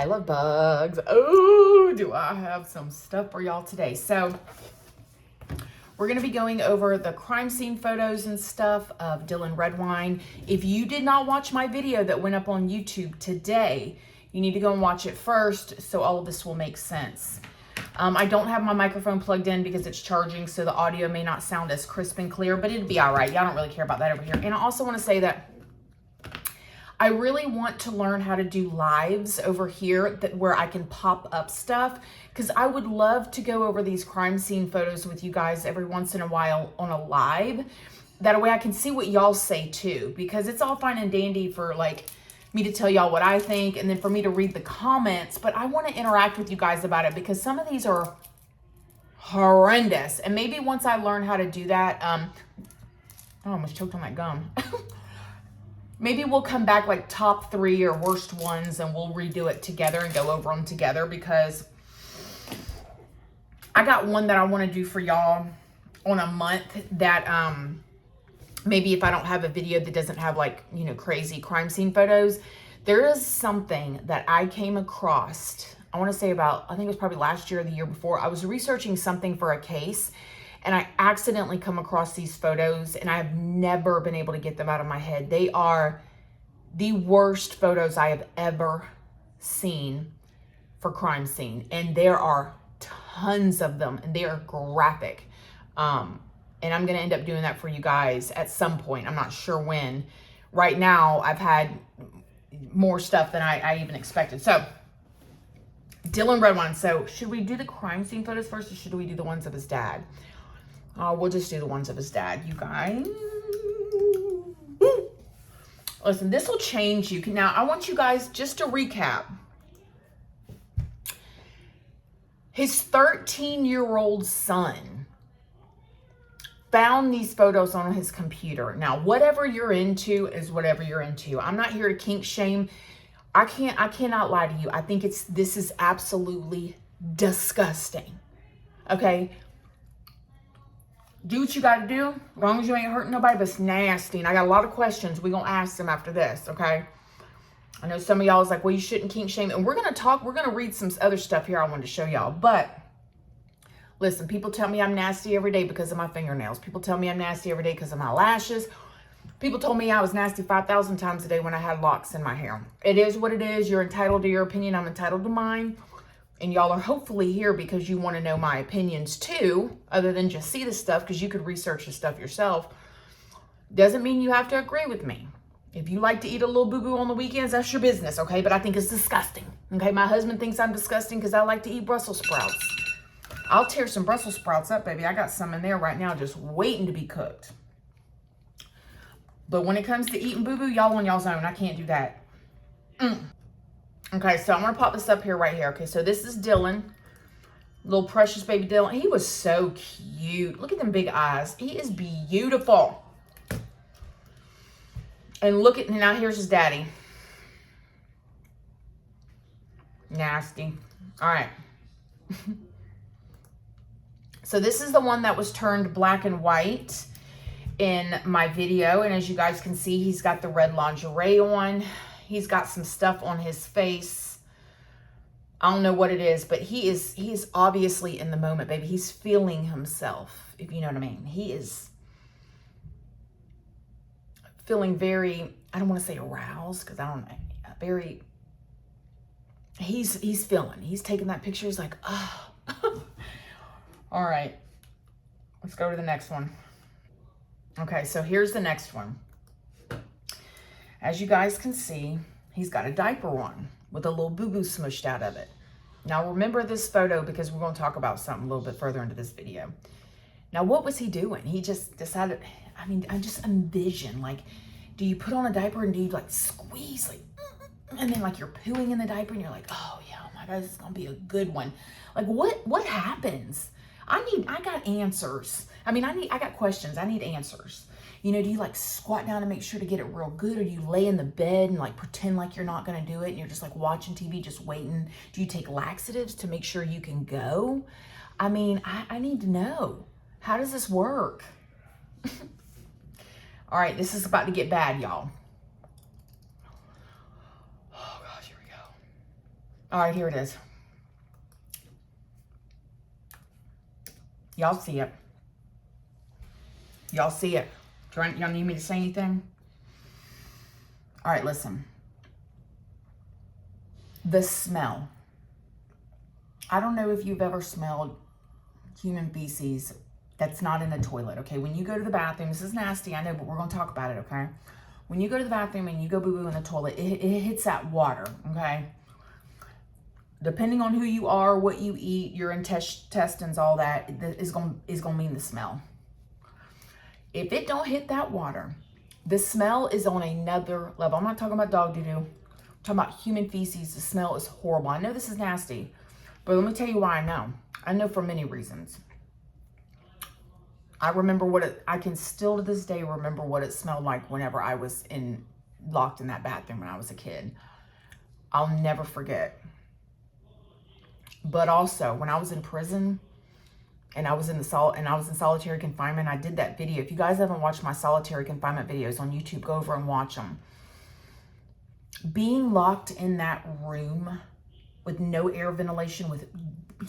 I love bugs. Oh, do I have some stuff for y'all today. So we're going to be going over the crime scene photos and stuff of Dylan Redwine. If you did not watch my video that went up on YouTube today, you need to go and watch it first so all of this will make sense. I don't have my microphone plugged in because it's charging, so the audio may not sound as crisp and clear, but it'd be all right. Y'all don't really care about that over here. And I also want to say that I really want to learn how to do lives over here where I can pop up stuff, because I would love to go over these crime scene photos with you guys every once in a while on a live. That way I can see what y'all say too, because it's all fine and dandy for like me to tell y'all what I think and then for me to read the comments, but I want to interact with you guys about it because some of these are horrendous. And maybe once I learn how to do that, I almost choked on that gum. Maybe we'll come back like top 3 or worst ones and we'll redo it together and go over them together, because I got one that I want to do for y'all on a month that maybe if I don't have a video that doesn't have like, you know, crazy crime scene photos. There is something that I came across, I want to say about, I think it was probably last year or the year before. I was researching something for a case and I accidentally come across these photos and I've never been able to get them out of my head. They are the worst photos I have ever seen for crime scene. And there are tons of them and they are graphic. And I'm going to end up doing that for you guys at some point. I'm not sure when. Right now, I've had more stuff than I even expected. So, Dylan Redwine. So, should we do the crime scene photos first or should we do the ones of his dad? We'll just do the ones of his dad, you guys. Listen, this will change you. Now, I want you guys, just to recap. His 13-year-old son found these photos on his computer. Now, whatever you're into is whatever you're into. I'm not here to kink shame. I cannot lie to you. I think this is absolutely disgusting. Okay? Do what you got to do, as long as you ain't hurting nobody, but it's nasty. And I got a lot of questions. We're going to ask them after this, okay? I know some of y'all is like, well, you shouldn't kink shame. And we're going to read some other stuff here I wanted to show y'all. But listen, people tell me I'm nasty every day because of my fingernails. People tell me I'm nasty every day because of my lashes. People told me I was nasty 5,000 times a day when I had locks in my hair. It is what it is. You're entitled to your opinion. I'm entitled to mine. And y'all are hopefully here because you want to know my opinions too, other than just see the stuff, because you could research the stuff yourself. Doesn't mean you have to agree with me. If you like to eat a little boo-boo on the weekends, that's your business, okay? But I think it's disgusting, okay? My husband thinks I'm disgusting because I like to eat Brussels sprouts. I'll tear some Brussels sprouts up, baby. I got some in there right now just waiting to be cooked. But when it comes to eating boo-boo, y'all on y'all's own. I can't do that. Okay, so I'm going to pop this up here right here. Okay, so this is Dylan. Little precious baby Dylan. He was so cute. Look at them big eyes. He is beautiful. And look at, now here's his daddy. Nasty. All right. So this is the one that was turned black and white in my video. And as you guys can see, he's got the red lingerie on. He's got some stuff on his face. I don't know what it is, but he is obviously in the moment, baby. He's feeling himself, if you know what I mean. He is feeling very, I don't want to say aroused, because I don't know, very, he's feeling. He's taking that picture. He's like, oh. All right. Let's go to the next one. Okay, so here's the next one. As you guys can see, he's got a diaper on with a little boo-boo smushed out of it. Now remember this photo because we're going to talk about something a little bit further into this video. Now what was he doing? He just decided, I mean, I just envision, like, do you put on a diaper and do you like squeeze, like, and then like you're pooing in the diaper and you're like, oh yeah, oh my God, this is going to be a good one. Like what happens? I got answers. I mean, I got questions. I need answers. You know, do you like squat down and make sure to get it real good? Or do you lay in the bed and like pretend like you're not going to do it and you're just like watching TV, just waiting? Do you take laxatives to make sure you can go? I mean, I need to know. How does this work? All right, this is about to get bad, y'all. Oh gosh, here we go. All right, here it is. Y'all see it. Y'all see it. Y'all need me to say anything? All right, listen. The smell. I don't know if you've ever smelled human feces that's not in a toilet, okay? When you go to the bathroom, this is nasty, I know, but we're going to talk about it, okay? When you go to the bathroom and you go boo-boo in the toilet, it hits that water, okay? Depending on who you are, what you eat, your intestines, all that is going to mean the smell. If it don't hit that water, the smell is on another level. I'm not talking about dog doo-doo. I'm talking about human feces. The smell is horrible. I know this is nasty, but let me tell you why I know. I know for many reasons. I remember I can still to this day remember what it smelled like whenever I was locked in that bathroom when I was a kid. I'll never forget. But also, when I was in prison, and I was in solitary confinement, I did that video. If you guys haven't watched my solitary confinement videos on YouTube, go over and watch them. Being locked in that room with no air ventilation, with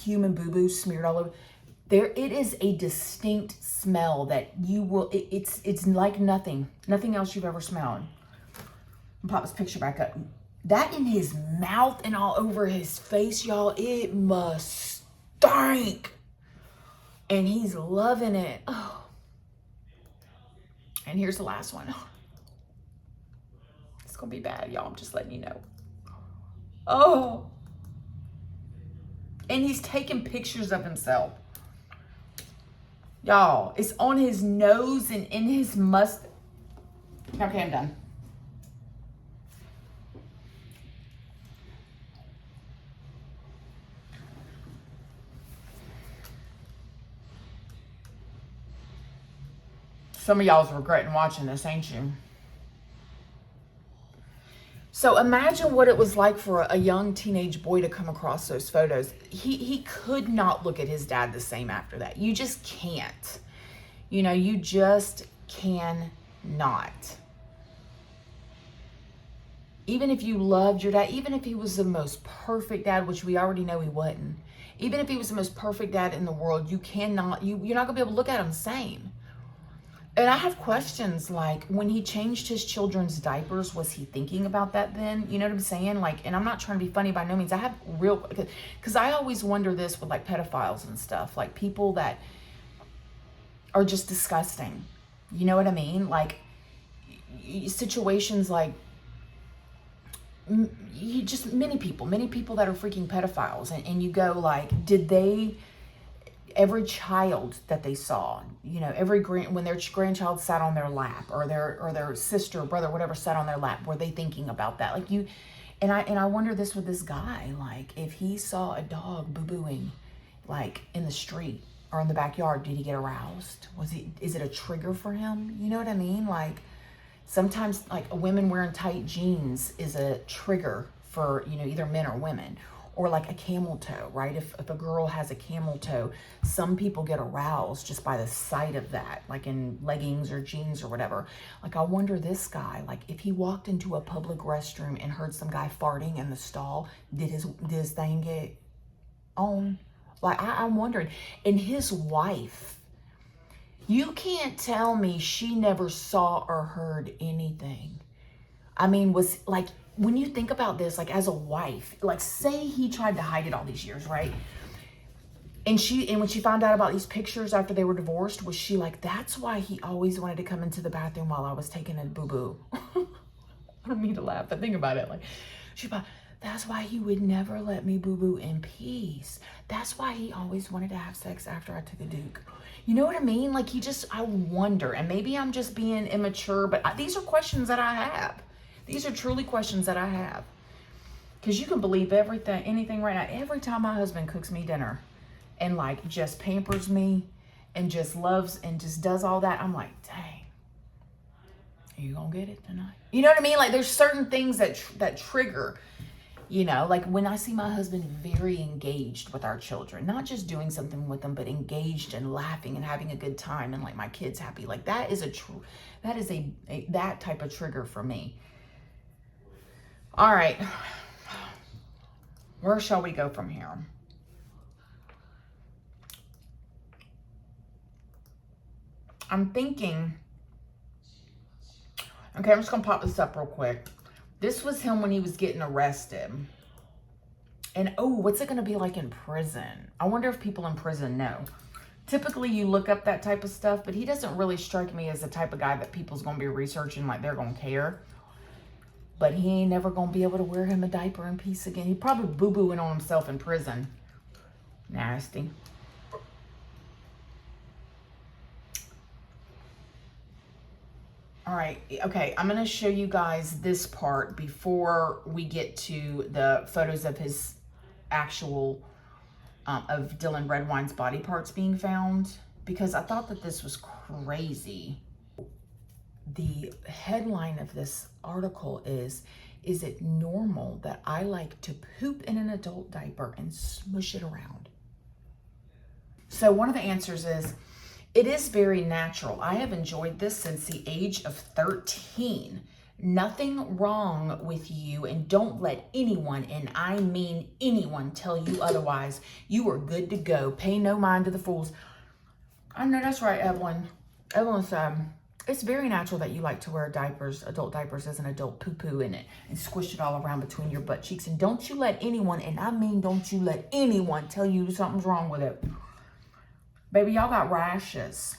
human boo-boo smeared all over, it is a distinct smell that you will, it's like nothing else you've ever smelled. I'll pop this picture back up. That in his mouth and all over his face, y'all, it must stink. And he's loving it. Oh. And here's the last one. It's going to be bad, y'all. I'm just letting you know. Oh. And he's taking pictures of himself. Y'all, it's on his nose and in his mustache. Okay, I'm done. Some of y'all's regretting watching this, ain't you? So imagine what it was like for a young teenage boy to come across those photos. He could not look at his dad the same after that. You just can't. You know, you just cannot. Even if you loved your dad, even if he was the most perfect dad, which we already know he wasn't. Even if he was the most perfect dad in the world, you're not going to be able to look at him the same. And I have questions like, when he changed his children's diapers, was he thinking about that then? You know what I'm saying? Like, and I'm not trying to be funny by no means. I have because I always wonder this with like pedophiles and stuff, like people that are just disgusting. You know what I mean? Like situations like many people that are freaking pedophiles. And you go like, every child that they saw, you know, when their grandchild sat on their lap, or their sister, brother, whatever, sat on their lap, were they thinking about that? Like and I wonder this with this guy, like if he saw a dog boo-booing like in the street or in the backyard, did he get aroused? Is it a trigger for him? You know what I mean? Like sometimes like women wearing tight jeans is a trigger for, you know, either men or women. Or like a camel toe, right? If a girl has a camel toe, some people get aroused just by the sight of that, like in leggings or jeans or whatever. Like I wonder this guy, like if he walked into a public restroom and heard some guy farting in the stall, did his thing get on? Like I'm wondering. And his wife, you can't tell me she never saw or heard anything. I mean, was like, when you think about this, like as a wife, like say he tried to hide it all these years, right? And when she found out about these pictures after they were divorced, was she like, that's why he always wanted to come into the bathroom while I was taking a boo-boo? I don't mean to laugh, but think about it. Like, that's why he would never let me boo-boo in peace. That's why he always wanted to have sex after I took a duke. You know what I mean? Like I wonder, and maybe I'm just being immature, but these are questions that I have. These are truly questions that I have. Because you can believe anything right now. Every time my husband cooks me dinner and like just pampers me and just loves and just does all that, I'm like, dang, are you gonna get it tonight? You know what I mean? Like there's certain things that trigger, you know, like when I see my husband very engaged with our children, not just doing something with them, but engaged and laughing and having a good time and like my kids happy. Like that is that type of trigger for me. All right. Where shall we go from here? I'm thinking, okay, I'm just gonna pop this up real quick. This was him when he was getting arrested. And oh, what's it gonna be like in prison? I wonder if people in prison know. Typically you look up that type of stuff, but he doesn't really strike me as the type of guy that people's gonna be researching like they're gonna care. But he ain't never gonna be able to wear him a diaper in peace again. He probably boo-booing on himself in prison. Nasty. All right, okay, I'm gonna show you guys this part before we get to the photos of his actual, of Dylan Redwine's body parts being found, because I thought that this was crazy. The headline of this article is it normal that I like to poop in an adult diaper and smush it around? So one of the answers is, it is very natural. I have enjoyed this since the age of 13. Nothing wrong with you, and don't let anyone, and I mean anyone, tell you otherwise. You are good to go. Pay no mind to the fools. I know that's right, Evelyn. Evelyn said, it's very natural that you like to wear diapers, adult diapers, as an adult poo-poo in it and squish it all around between your butt cheeks. And don't you let anyone, and I mean don't you let anyone tell you something's wrong with it. Baby, y'all got rashes.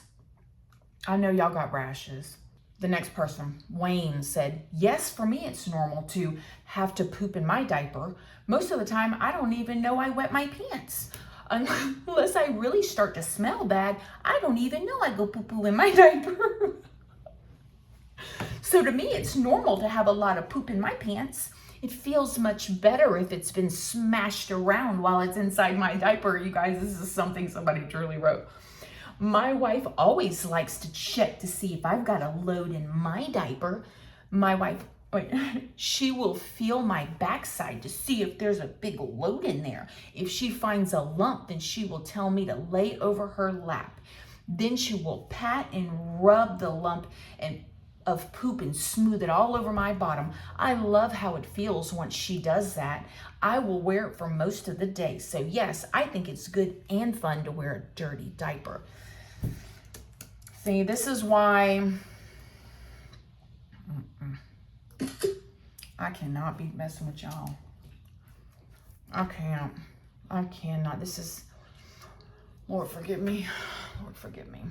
I know y'all got rashes. The next person, Wayne, said, yes, for me it's normal to have to poop in my diaper. Most of the time, I don't even know I wet my pants. Unless I really start to smell bad, I don't even know I go poo-poo in my diaper. So to me, it's normal to have a lot of poop in my pants. It feels much better if it's been smashed around while it's inside my diaper. You guys, this is something somebody truly wrote. My wife always likes to check to see if I've got a load in my diaper. My wife, she will feel my backside to see if there's a big load in there. If she finds a lump, then she will tell me to lay over her lap. Then she will pat and rub the lump of poop and smooth it all over my bottom. I love how it feels once she does that. I will wear it for most of the day. So yes, I think it's good and fun to wear a dirty diaper. See, this is why I cannot be messing with y'all. I cannot. This is, Lord forgive me. Lord forgive me.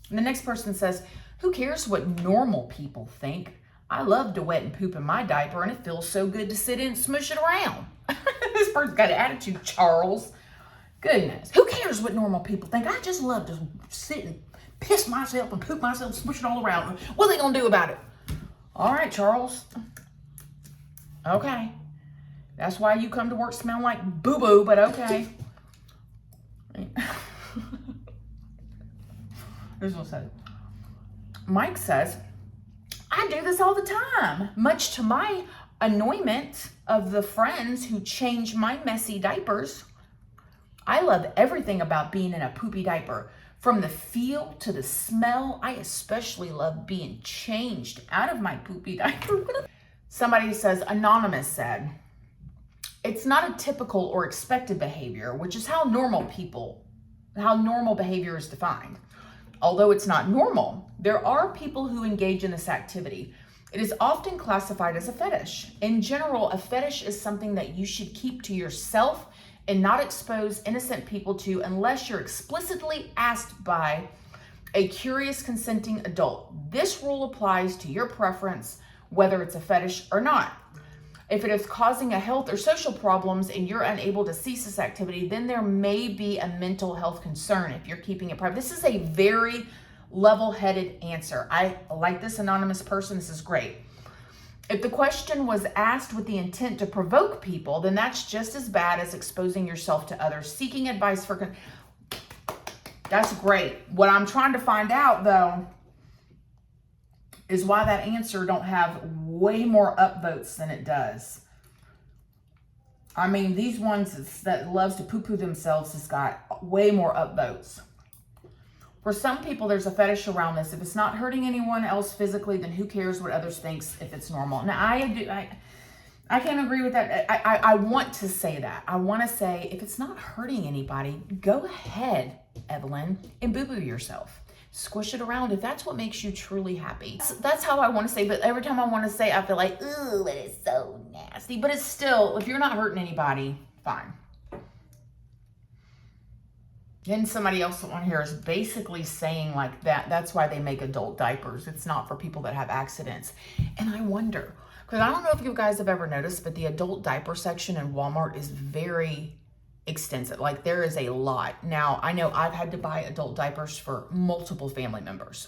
And the next person says, who cares what normal people think? I love to wet and poop in my diaper, and it feels so good to sit in and smush it around. This person's got an attitude, Charles. Goodness. Who cares what normal people think? I just love to sit and piss myself and poop myself and smush it all around. What are they going to do about it? All right, Charles. Okay. That's why you come to work smelling like boo-boo, but okay. Here's what it says. Mike says, I do this all the time, much to my annoyment of the friends who change my messy diapers. I love everything about being in a poopy diaper. From the feel to the smell, I especially love being changed out of my poopy diaper. Somebody says, Anonymous said, it's not a typical or expected behavior, which is how normal behavior is defined. Although it's not normal, there are people who engage in this activity. It is often classified as a fetish. In general, a fetish is something that you should keep to yourself and not expose innocent people to unless you're explicitly asked by a curious consenting adult. This rule applies to your preference, whether it's a fetish or not. If it is causing a health or social problems and you're unable to cease this activity, then there may be a mental health concern if you're keeping it private. This is a very level-headed answer. I like this anonymous person. This is great. If the question was asked with the intent to provoke people, then that's just as bad as exposing yourself to others. Seeking advice that's great. What I'm trying to find out, though, is why that answer don't have way more upvotes than it does. I mean, these ones that loves to poo-poo themselves has got way more upvotes. For some people, there's a fetish around this. If it's not hurting anyone else physically, then who cares what others thinks if it's normal? Now, I can't agree with that. I want to say that. I want to say, if it's not hurting anybody, go ahead, Evelyn, and boo-boo yourself. Squish it around if that's what makes you truly happy. That's how I want to say, but every time I want to say, I feel like, ooh, it is so nasty. But it's still, if you're not hurting anybody, fine. Then somebody else on here is basically saying like that's why they make adult diapers. It's not for people that have accidents. And I wonder, because I don't know if you guys have ever noticed, but the adult diaper section in Walmart is very extensive. Like there is a lot. Now, I know I've had to buy adult diapers for multiple family members.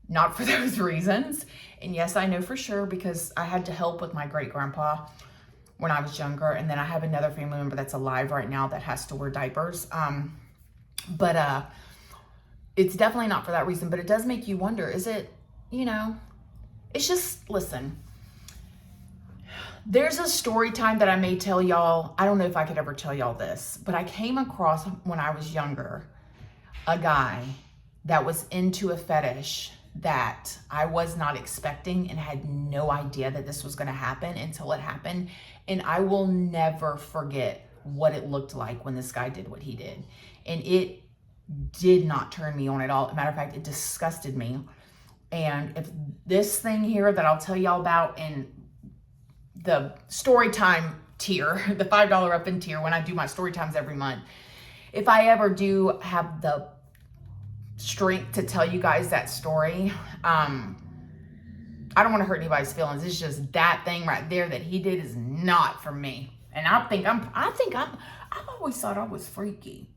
Not for those reasons. And yes, I know for sure because I had to help with my great grandpa when I was younger. And then I have another family member that's alive right now that has to wear diapers. But it's definitely not for that reason, but it does make you wonder, is it, you know, it's just, listen, there's a story time that I may tell y'all. I don't know if I could ever tell y'all this, but I came across when I was younger, a guy that was into a fetish that I was not expecting and had no idea that this was going to happen until it happened. And I will never forget what it looked like when this guy did what he did. And it did not turn me on at all. As a matter of fact, it disgusted me. And if this thing here that I'll tell y'all about in the story time tier, the $5 up in tier, when I do my story times every month, if I ever do have the strength to tell you guys that story, I don't want to hurt anybody's feelings. It's just that thing right there that he did is not for me. And I've always thought I was freaky.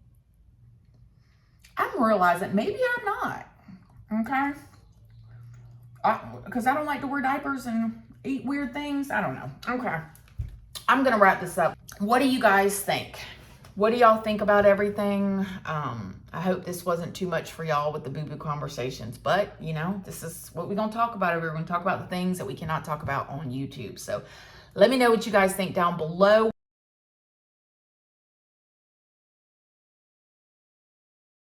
I'm realizing maybe I'm not, okay? Because I don't like to wear diapers and eat weird things. I don't know. Okay. I'm going to wrap this up. What do you guys think? What do y'all think about everything? I hope this wasn't too much for y'all with the boo-boo conversations, but you know, this is what we're going to talk about. We're going to talk about the things that we cannot talk about on YouTube. So let me know what you guys think down below.